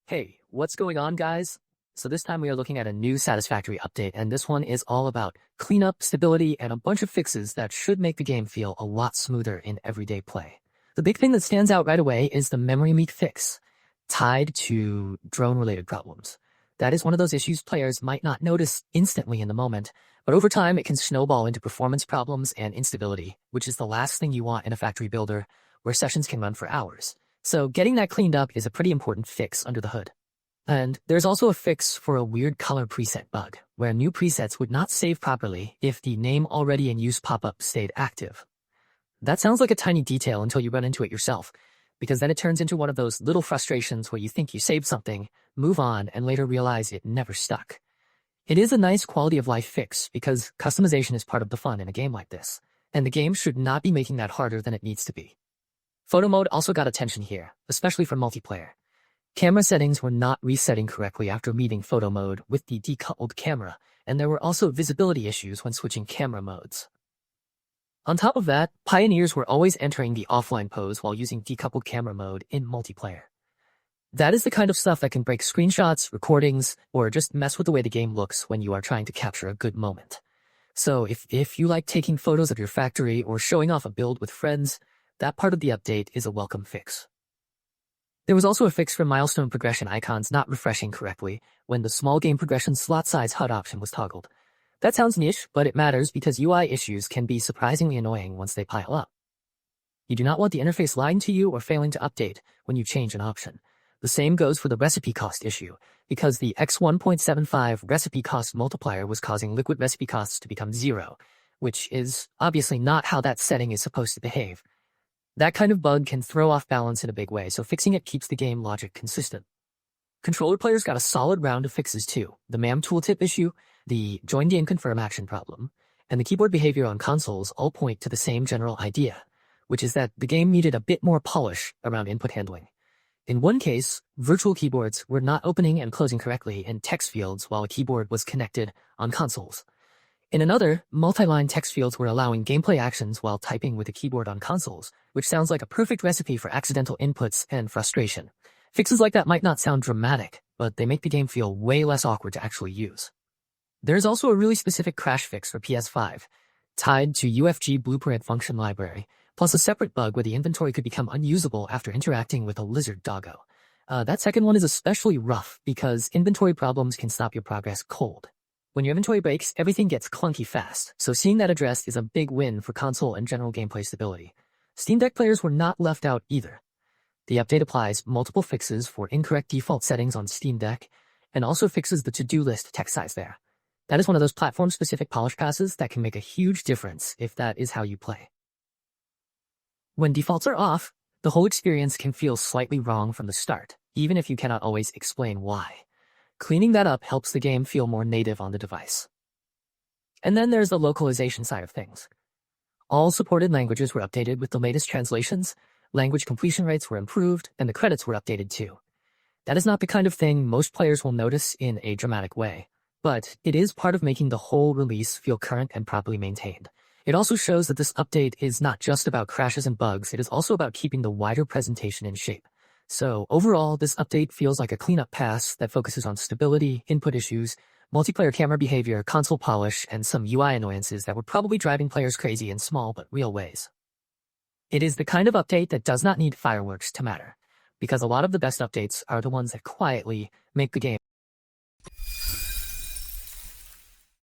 Hey, what's going on, guys? So this time we are looking at a new Satisfactory update, and this one is all about cleanup, stability, and a bunch of fixes that should make the game feel a lot smoother in everyday play. The big thing that stands out right away is the memory meat fix, tied to drone-related problems. That is one of those issues players might not notice instantly in the moment, but over time it can snowball into performance problems and instability, which is the last thing you want in a factory builder where sessions can run for hours. So getting that cleaned up is a pretty important fix under the hood. And there's also a fix for a weird color preset bug, where new presets would not save properly if the name already in use pop-up stayed active. That sounds like a tiny detail until you run into it yourself, because then it turns into one of those little frustrations where you think you saved something, move on, and later realize it never stuck. It is a nice quality of life fix because customization is part of the fun in a game like this, and the game should not be making that harder than it needs to be. Photo mode also got attention here, especially for multiplayer. Camera settings were not resetting correctly after meeting photo mode with the decoupled camera, and there were also visibility issues when switching camera modes. On top of that, pioneers were always entering the offline pose while using decoupled camera mode in multiplayer. That is the kind of stuff that can break screenshots, recordings, or just mess with the way the game looks when you are trying to capture a good moment. So if you like taking photos of your factory or showing off a build with friends, that part of the update is a welcome fix. There was also a fix for milestone progression icons not refreshing correctly when the small game progression slot size HUD option was toggled. That sounds niche, but it matters because UI issues can be surprisingly annoying once they pile up. You do not want the interface lying to you or failing to update when you change an option. The same goes for the recipe cost issue, because the x1.75 recipe cost multiplier was causing liquid recipe costs to become 0, which is obviously not how that setting is supposed to behave. That kind of bug can throw off balance in a big way, so fixing it keeps the game logic consistent. Controller players got a solid round of fixes too. The MAM tooltip issue, the join game confirm action problem, and the keyboard behavior on consoles all point to the same general idea, which is that the game needed a bit more polish around input handling. In one case, virtual keyboards were not opening and closing correctly in text fields while a keyboard was connected on consoles. In another, multi-line text fields were allowing gameplay actions while typing with a keyboard on consoles, which sounds like a perfect recipe for accidental inputs and frustration. Fixes like that might not sound dramatic, but they make the game feel way less awkward to actually use. There's also a really specific crash fix for PS5, tied to UFG blueprint function library, plus a separate bug where the inventory could become unusable after interacting with a Lizard Doggo. That second one is especially rough because inventory problems can stop your progress cold. When your inventory breaks, everything gets clunky fast, so seeing that addressed is a big win for console and general gameplay stability. Steam Deck players were not left out either. The update applies multiple fixes for incorrect default settings on Steam Deck, and also fixes the to-do list text size there. That is one of those platform-specific polish passes that can make a huge difference if that is how you play. When defaults are off, the whole experience can feel slightly wrong from the start, even if you cannot always explain why. Cleaning that up helps the game feel more native on the device. And then there's the localization side of things. All supported languages were updated with the latest translations, language completion rates were improved, and the credits were updated too. That is not the kind of thing most players will notice in a dramatic way, but it is part of making the whole release feel current and properly maintained. It also shows that this update is not just about crashes and bugs, it is also about keeping the wider presentation in shape. So overall, this update feels like a cleanup pass that focuses on stability, input issues, multiplayer camera behavior, console polish, and some UI annoyances that were probably driving players crazy in small but real ways. It is the kind of update that does not need fireworks to matter, because a lot of the best updates are the ones that quietly make the game